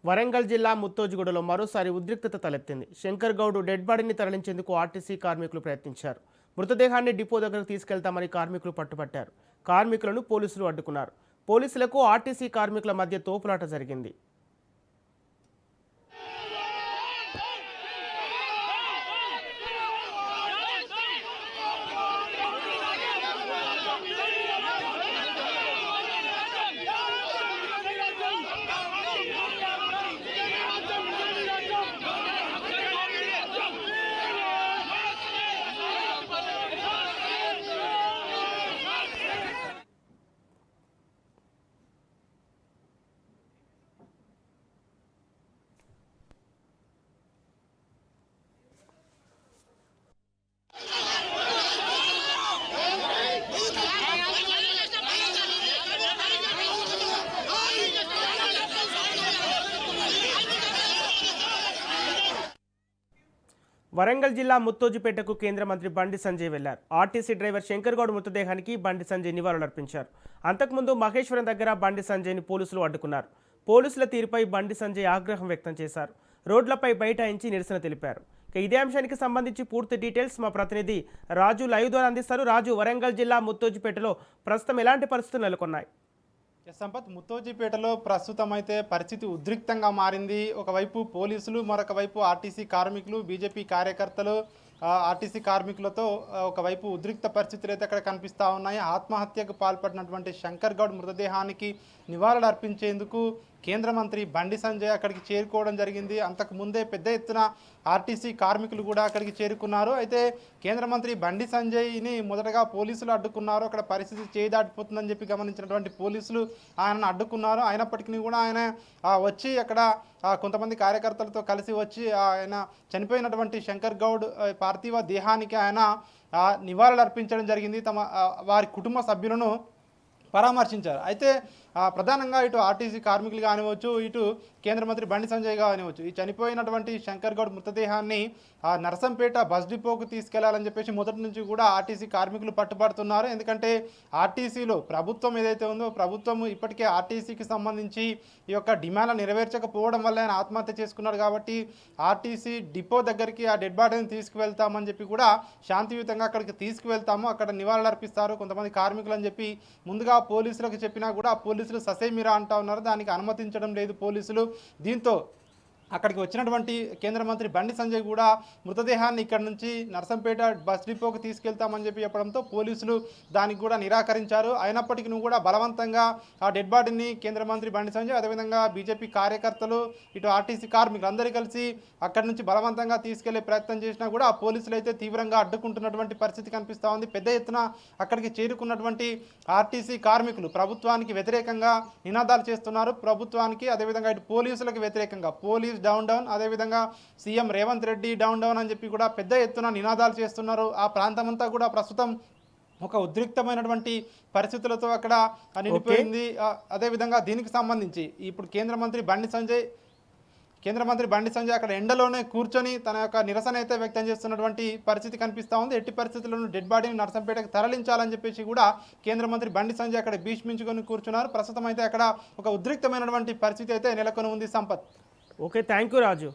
వరంగల్ జిల్లా ముత్తోజిగూడలో మరోసారి ఉద్రిక్తత తలెత్తింది. శంకర్ గౌడ్ డెడ్ బాడీని తరలించేందుకు ఆర్టీసీ కార్మికులు ప్రయత్నించారు. మృతదేహాన్ని డిపో దగ్గరకు తీసుకెళ్తామని కార్మికులు పట్టుబట్టారు. కార్మికులను పోలీసులు అడ్డుకున్నారు. పోలీసులకు ఆర్టీసీ కార్మికుల మధ్య తోపులాట జరిగింది. వరంగల్ జిల్లా ముత్తోజిపేటకు కేంద్ర మంత్రి బండి సంజయ్ వెళ్లారు. ఆర్టీసీ డ్రైవర్ శంకర్ గౌడ్ మృతదేహానికి బండి సంజయ్ నివాళులర్పించారు. అంతకుముందు మహేశ్వరం దగ్గర బండి సంజయ్ని పోలీసులు అడ్డుకున్నారు. పోలీసుల తీరుపై బండి సంజయ్ ఆగ్రహం వ్యక్తం చేశారు. రోడ్లపై బైఠాయించి నిరసన తెలిపారు. ఇదే అంశానికి సంబంధించి పూర్తి డీటెయిల్స్ మా ప్రతినిధి రాజు లైవ్ ద్వారా అందిస్తారు. రాజు, వరంగల్ జిల్లా ముత్తోజిపేటలో ప్రస్తుతం ఎలాంటి పరిస్థితులు నెలకొన్నాయి? సంపత్, ముత్తోజిపేటలో ప్రస్తుతం అయితే పరిస్థితి ఉద్రిక్తంగా మారింది. ఒకవైపు పోలీసులు, మరొక వైపు ఆర్టీసీ కార్మికులు, బీజేపీ కార్యకర్తలు ఆర్టీసీ కార్మికులతో ఒకవైపు ఉద్రిక్త పరిస్థితులు అయితే అక్కడ కనిపిస్తూ ఉన్నాయి. ఆత్మహత్యకు పాల్పడినటువంటి శంకర్ గౌడ్ మృతదేహానికి నివాళులు అర్పించేందుకు కేంద్ర మంత్రి బండి సంజయ్ అక్కడికి చేరుకోవడం జరిగింది. అంతకుముందే పెద్ద ఎత్తున ఆర్టీసీ కార్మికులు కూడా అక్కడికి చేరుకున్నారు. అయితే కేంద్ర మంత్రి బండి సంజయ్ని మొదటగా పోలీసులు అడ్డుకున్నారు. అక్కడ పరిస్థితి చేదాటిపోతుందని చెప్పి గమనించినటువంటి పోలీసులు ఆయనను అడ్డుకున్నారు. అయినప్పటికీ కూడా ఆయన వచ్చి అక్కడ కొంతమంది కార్యకర్తలతో కలిసి వచ్చి ఆయన చనిపోయినటువంటి శంకర్ గౌడ్ పార్థివ దేహానికి ఆయన నివాళులు అర్పించడం జరిగింది. వారి కుటుంబ సభ్యులను పరామర్శించారు. అయితే ప్రధానంగా ఇటు ఆర్టీసీ కార్మికులు కానివచ్చు, ఇటు కేంద్ర మంత్రి బండి సంజయ్ కానివచ్చు, ఈ చనిపోయినటువంటి శంకర్ గౌడ్ మృతదేహాన్ని నరసంపేట బస్ డిపోకు తీసుకెళ్లాలని చెప్పేసి మొదటి నుంచి కూడా ఆర్టీసీ కార్మికులు పట్టుబడుతున్నారు. ఎందుకంటే ఆర్టీసీలో ప్రభుత్వం ఏదైతే ఉందో, ప్రభుత్వం ఇప్పటికే ఆర్టీసీకి సంబంధించి ఈ యొక్క డిమాండ్లు నెరవేర్చకపోవడం వల్ల ఆయన ఆత్మహత్య చేసుకున్నాడు. కాబట్టి ఆర్టీసీ డిపో దగ్గరికి ఆ డెడ్ బాడీని తీసుకువెళ్తామని చెప్పి కూడా శాంతియుతంగా అక్కడికి తీసుకువెళ్తాము, అక్కడ నివాళులు అర్పిస్తారు కొంతమంది కార్మికులు అని చెప్పి ముందుగా పోలీసులకు చెప్పినా కూడా పోలీసులు ససేమిరా అంటా ఉన్నారు. దానికి అనుమతించడం లేదు పోలీసులు. దీంతో అక్కడికి వచ్చినటువంటి కేంద్ర మంత్రి బండి సంజయ్ కూడా మృతదేహాన్ని ఇక్కడ నుంచి నర్సంపేట బస్ డిపోకి తీసుకెళ్తామని చెప్పి చెప్పడంతో పోలీసులు దానికి కూడా నిరాకరించారు. అయినప్పటికీ కూడా బలవంతంగా ఆ డెడ్ బాడీని కేంద్ర మంత్రి బండి సంజయ్, అదేవిధంగా బీజేపీ కార్యకర్తలు, ఇటు ఆర్టీసీ కార్మికులు అందరూ కలిసి అక్కడి నుంచి బలవంతంగా తీసుకెళ్లే ప్రయత్నం చేసినా కూడా ఆ పోలీసులు అయితే తీవ్రంగా అడ్డుకుంటున్నటువంటి పరిస్థితి కనిపిస్తూ ఉంది. పెద్ద ఎత్తున అక్కడికి చేరుకున్నటువంటి ఆర్టీసీ కార్మికులు ప్రభుత్వానికి వ్యతిరేకంగా నినాదాలు చేస్తున్నారు. ప్రభుత్వానికి, అదేవిధంగా ఇటు పోలీసులకు వ్యతిరేకంగా పోలీస్ డౌన్ డౌన్, అదేవిధంగా CM Revanth Reddy down down అని చెప్పి కూడా పెద్ద ఎత్తున నినాదాలు చేస్తున్నారు. ఆ ప్రాంతం అంతా కూడా ప్రస్తుతం ఒక ఉద్రిక్తమైనటువంటి పరిస్థితులతో అక్కడ నిండిపోయింది. అదేవిధంగా దీనికి సంబంధించి ఇప్పుడు కేంద్ర మంత్రి బండి సంజయ్ అక్కడ ఎండలోనే కూర్చొని తన యొక్క నిరసన అయితే వ్యక్తం చేస్తున్నటువంటి పరిస్థితి కనిపిస్తూ ఉంది. ఎట్టి పరిస్థితుల్లోనూ డెడ్ బాడీని నర్సంపేటకు తరలించాలని చెప్పేసి కూడా కేంద్ర మంత్రి బండి సంజయ్ అక్కడ భీష్మించుకొని కూర్చున్నారు. ప్రస్తుతం అయితే అక్కడ ఒక ఉద్రిక్తమైనటువంటి పరిస్థితి అయితే నెలకొని ఉంది. Sampath. Okay, thank you Raju.